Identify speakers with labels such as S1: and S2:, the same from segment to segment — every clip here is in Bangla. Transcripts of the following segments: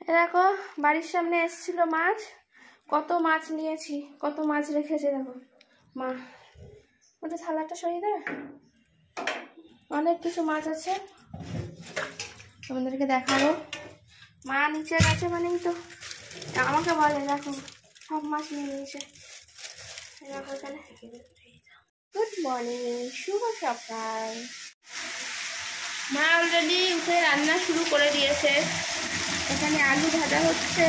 S1: দেখো বাড়ির সামনে এসেছিল মাছ, কত মাছ নিয়েছি, কত মাছ রেখেছে দেখো মা। ওটা থালাটা সরিয়ে দেবে, অনেক কিছু মাছ আছে তোমাদেরকে দেখাবো। মা নিচে গেছে মানেই তো আমাকে বলে দেখো সব মাছ নিয়ে নিয়েছে। দেখো এখানে গুড মর্নিং, শুভ সকাল। মা অলরেডি উঠে রান্না শুরু করে দিয়েছে। এখানে আলু ভাজা হচ্ছে,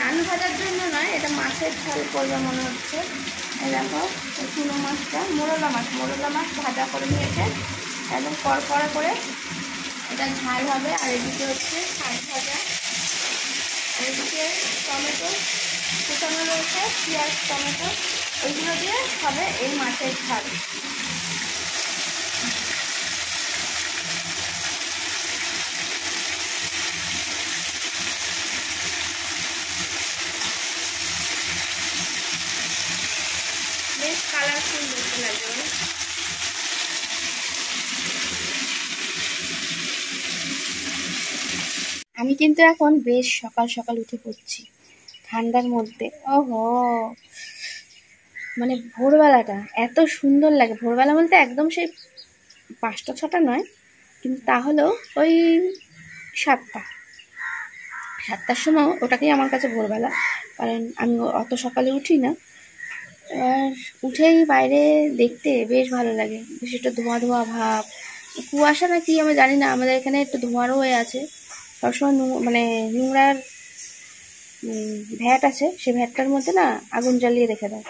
S1: আলু ভাজার জন্য নয়, এটা মাছের ঝাল করবে মনে হচ্ছে। এই দেখো চুনো মাছটা, মোরলা মাছ ভাজা করে নিয়েছে একদম কড়কড়া করে, এটা ঝাল হবে। আর এদিকে হচ্ছে শাক ভাজা, আর এদিকে টমেটো কুচানো রয়েছে, পেঁয়াজ টমেটো, ওইগুলো দিয়ে হবে এই মাছের ঝাল। বেশ কালারফুল দেখতে লাগবে। আমি কিন্তু এখন বেশ সকাল সকাল উঠে পড়ছি ঠান্ডার মধ্যে। ওহো, মানে ভোরবেলাটা এত সুন্দর লাগে। ভোরবেলা বলতে একদম সেই 5টা 6টা নয়, কিন্তু তাহলেও ওই 7টার সময় ওটাকেই আমার কাছে ভোরবেলা, কারণ আমি অত সকালে উঠি না। এবার উঠেই বাইরে দেখতে বেশ ভালো লাগে, বেশ একটু ধোঁয়া ধোঁয়া ভাব, কুয়াশা না কি আমি জানি না, আমাদের এখানে একটু ধোঁয়ারও হয়ে আছে। সবসময় মানে নোংরার ভ্যাট আছে, সেই ভ্যাটটার মধ্যে না আগুন জ্বালিয়ে রেখে দেয়।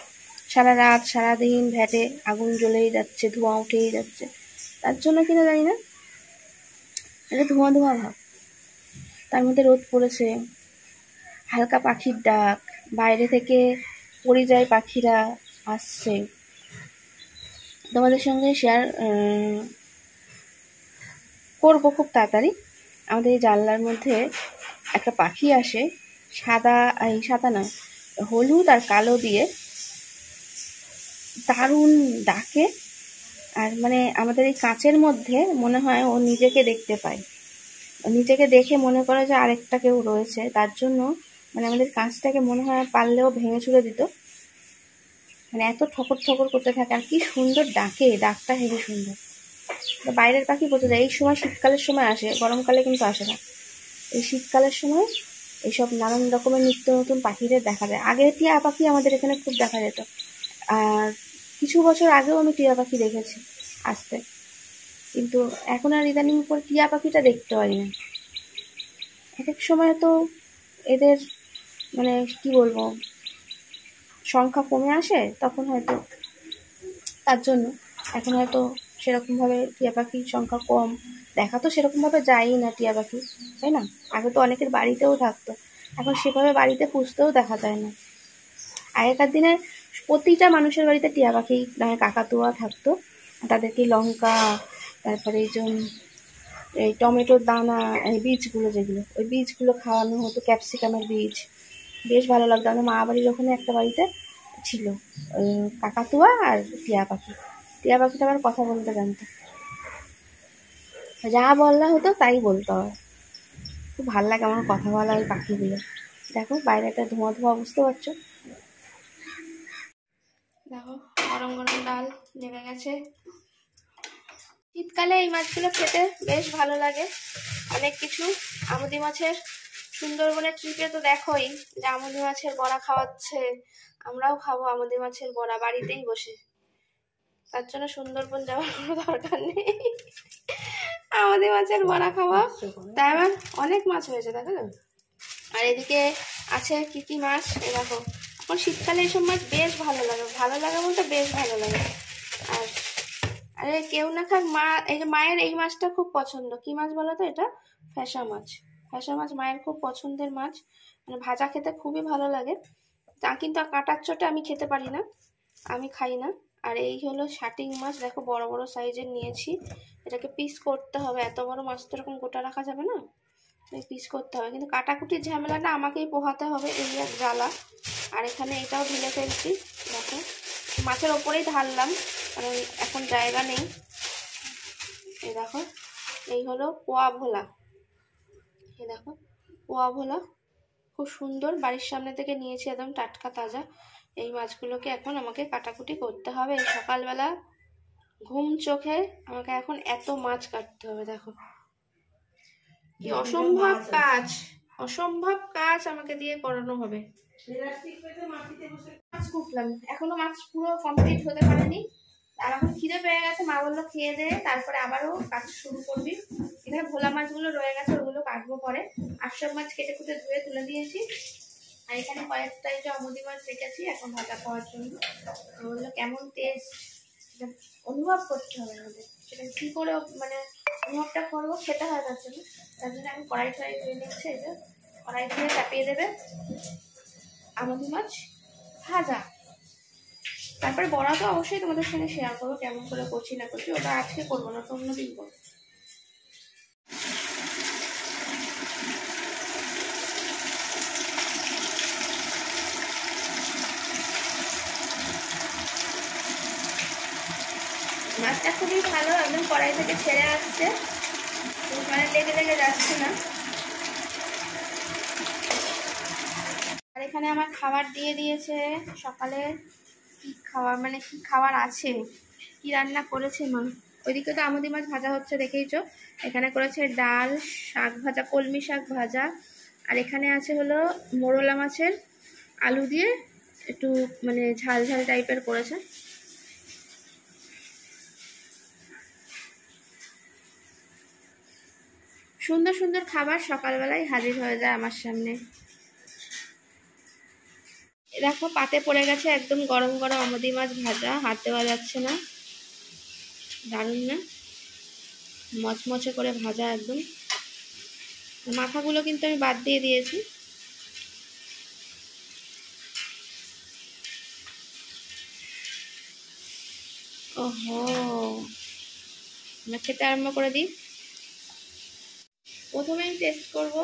S1: সারা রাত সারাদিন ভ্যাটে আগুন জ্বলেই যাচ্ছে, ধোঁয়া উঠেই যাচ্ছে। তার জন্য কিনা জানি না, এটা ধোঁয়া ধোঁয়া ভাব। তার মধ্যে রোদ পড়েছে, হালকা পাখির ডাক, বাইরে থেকে পরিযায়ী পাখিরা আসছে। তোমাদের সঙ্গে শেয়ার করবো খুব তাড়াতাড়ি। আমাদের এই জানলার মধ্যে একটা পাখি আসে, সাদা নয়, হলুদ আর কালো দিয়ে, দারুণ ডাকে। আর মানে আমাদের এই কাঁচের মধ্যে মনে হয় ও নিজেকে দেখতে পায়, নিজেকে দেখে মনে করে যে আরেকটা কেউ রয়েছে। তার জন্য মানে আমাদের কাঁচটাকে মনে হয় পারলেও ভেঙে চুরে দিত, মানে এত ঠকর ঠকর করতে থাকে। আর কি সুন্দর ডাকে, ডাকটা হেবি সুন্দর। বাইরের পাখি বোঝা যায়, এই সময় শীতকালের সময় আসে, গরমকালে কিন্তু আসে না। এই শীতকালের সময় এইসব নানান রকমের নিত্য নতুন পাখিদের দেখা যায়। আগে টিয়া পাখি আমাদের এখানে খুব দেখা যেত, আর কিছু বছর আগেও আমি টিয়া পাখি দেখেছি আসতে, কিন্তু এখন আর ইদানিং পর টিয়া পাখিটা দেখতে পাই না। এক এক সময় তো এদের মানে কি বলবো সংখ্যা কমে আসে, তখন হয়তো তার জন্য এখন হয়তো সেরকমভাবে টিয়া পাখির সংখ্যা কম, দেখা তো সেরকমভাবে যায়ই না টিয়া পাখি, তাই না? আগে তো অনেকের বাড়িতেও থাকতো, এখন সেভাবে বাড়িতে পুষতেও দেখা যায় না। আগেকার দিনে প্রতিটা মানুষের বাড়িতে টিয়া পাখি নয় কাকাতুয়া থাকতো, তাদেরকে লঙ্কা, তারপরে এই টমেটোর দানা, এই বীজগুলো যেগুলো, ওই বীজগুলো খাওয়ানো হতো, ক্যাপসিকামের বীজ। বেশ ভালো লাগতো। আমাদের মা বাড়ির ওখানে একটা বাড়িতে ছিল কাকাতুয়া আর টিয়া পাখি। টিয়া পাখিটা আবার কথা বলতে জানতো, যা বলা হতো তাই বলতো। খুব ভালো লাগে আমার কথা বলা ওই পাখিগুলো। দেখো বাইরে একটা ধোঁয়া ধোঁয়া, বুঝতে পারছো? দেখো গরম গরম ডাল নেমে গেছে। শীতকালে এই মাছগুলো খেতে বেশ ভালো লাগে। অনেক কিছু আমুদি মাছের, সুন্দরবনের ট্রিপে তো দেখোই যে আমুদি মাছের বড়া খাওয়াচ্ছে, আমরাও খাবো আমুদি মাছের বড়া বাড়িতেই বসে। তার জন্য সুন্দরবন যাওয়ার কোনো দরকার নেই, আমুদি মাছের বড়া খাওয়া। তাই আমার অনেক মাছ হয়েছে দেখো। আর এদিকে আছে কি কি মাছ, এই দেখো। এখন শীতকালে এইসব মাছ বেশ ভালো লাগে, ভালো লাগে বলতে বেশ ভালো লাগে। আর আরে কেউ না খাক, মা এই যে মায়ের এই মাছটা খুব পছন্দ। কি মাছ বলো তো? এটা ফ্যাসা মাছ। ফ্যাসা মাছ মায়ের খুব পছন্দের মাছ, মানে ভাজা খেতে খুবই ভালো লাগে। তা কিন্তু কাঁটার চোটে আমি খেতে পারি না, আমি খাই না। আর এই হলো শাটিং মাছ, দেখো বড় বড় সাইজের নিয়েছি। এটাকে পিস করতে হবে, এত বড় মাছ তো এরকম গোটা রাখা যাবে না, পিস করতে হবে। কিন্তু কাটাকুটির ঝামেলাটা আমাকেই পোহাতে হবে, এই এক জ্বালা। আর এখানে এটাও ঢেলে ফেলছি, দেখো মাছের ওপরেই ঢাললাম কারণ এখন জায়গা নেই। এই দেখো এই হলো পোয়া ভোলা, এই দেখো পোয়া ভোলা, খুব সুন্দর, বাড়ির সামনে থেকে নিয়েছি, একদম টাটকা তাজা। এই মাছগুলোকে এখন আমাকে কাটাকুটি করতে হবে। সকালবেলা ঘুম চোখে আমাকে এখন এত মাছ কাটতে হবে। দেখো কি অসম্ভব কাজ, অসম্ভব কাজ আমাকে দিয়ে করানো হবে। মাছ কুটলাম, এখনো মাছ পুরো কমপ্লিট হতে পারেনি। আর এখন খিদে পেয়ে গেছে, মা বললো খেয়ে দে, তারপরে আবারও কাজ শুরু করবি। এখানে ভোলা মাছগুলো রয়ে গেছে, ওগুলো কাটবো পরে। আর সব মাছ কেটে কুটে ধুয়ে তুলে দিয়েছি। আর এখানে কয়েকটা যে আমুদি মাছ রেখেছি এখন ভাজা খাওয়ার জন্য। বললো কেমন টেস্ট অনুভব করতে হবে আমাদের, সেটা কি করে মানে অনুভবটা করবো, খেতে হয় তার জন্য। তার জন্য আমি কড়াই টড়াই ধুয়ে নিচ্ছি। এটা কড়াই ধুয়ে চাপিয়ে দেবে আমুদি মাছ ভাজা। তারপরে বড়া তো অবশ্যই তোমাদের সঙ্গে শেয়ার করবো, কেমন করে করছি না করছি, ওটা আজকে করবো না, তো অন্যদিন করবো। মাছটা খুবই ভালো, একদম কড়াই থেকে ছেড়ে আসছে, মানে লেগে লেগে যাচ্ছে না। আর এখানে আমার খাবার দিয়ে দিয়েছে সকালে। কি খাবার মানে কি খাবার আছে, কি রান্না করেছে মা। ওইদিকে তো আমুদি মাছ ভাজা হচ্ছে দেখেইছো। এখানে করেছে ডাল, শাক ভাজা, কলমি শাক ভাজা। আর এখানে আছে হলো মোরলা মাছের আলু দিয়ে একটু মানে ঝাল ঝাল টাইপের করেছে। সুন্দর সুন্দর খাবার সকালবেলায় হাজির হয়ে যায় আমার সামনে। দেখো পাতে পড়ে গেছে একদম গরম গরম আমুদি মাছ ভাজা, হাত দেওয়া যাচ্ছে না, দারুণ না, মচমচে করে ভাজা একদম। মাথাগুলো কিন্তু আমি বাদ দিয়ে দিয়েছি। ওহো, আমরা খেতে আরম্ভ করে দিই। প্রথমেই টেস্ট করবো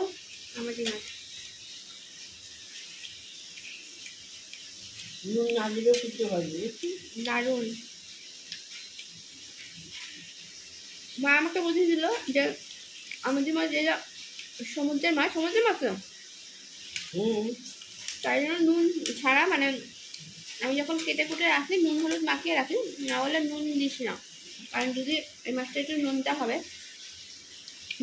S1: আমুদি মাছ। দারুণ। মা আমাকে বুঝিয়েছিল যে আমুদি মাছ যে সমুদ্রের মাছ, সমুদ্রের মাছ তো তাই জন্য নুন ছাড়া, মানে আমি যখন কেটে কুটে রাখি নুন হলুদ মাখিয়ে রাখি, না বলে নুন দিস না, কারণ যদি এই মাছটা একটু নুনটা হবে,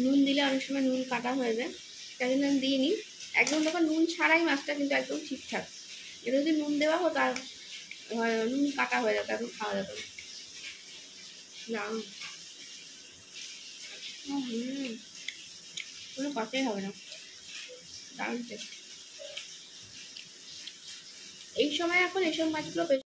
S1: নুন দিলে অনেক সময় নুন কাটা হয়ে যায়, তাই জন্য আমি দিইনি। একদম দেখো নুন ছাড়াই মাছটা কিন্তু একদম ঠিকঠাক। এটা যদি নুন দেওয়া হতো আর নুন কাটা হয়ে যেত, একদম খাওয়া যেত না। কোনো কথাই হবে না, দারুণ টেস্ট। এই সময় এখন এইসব মাছগুলো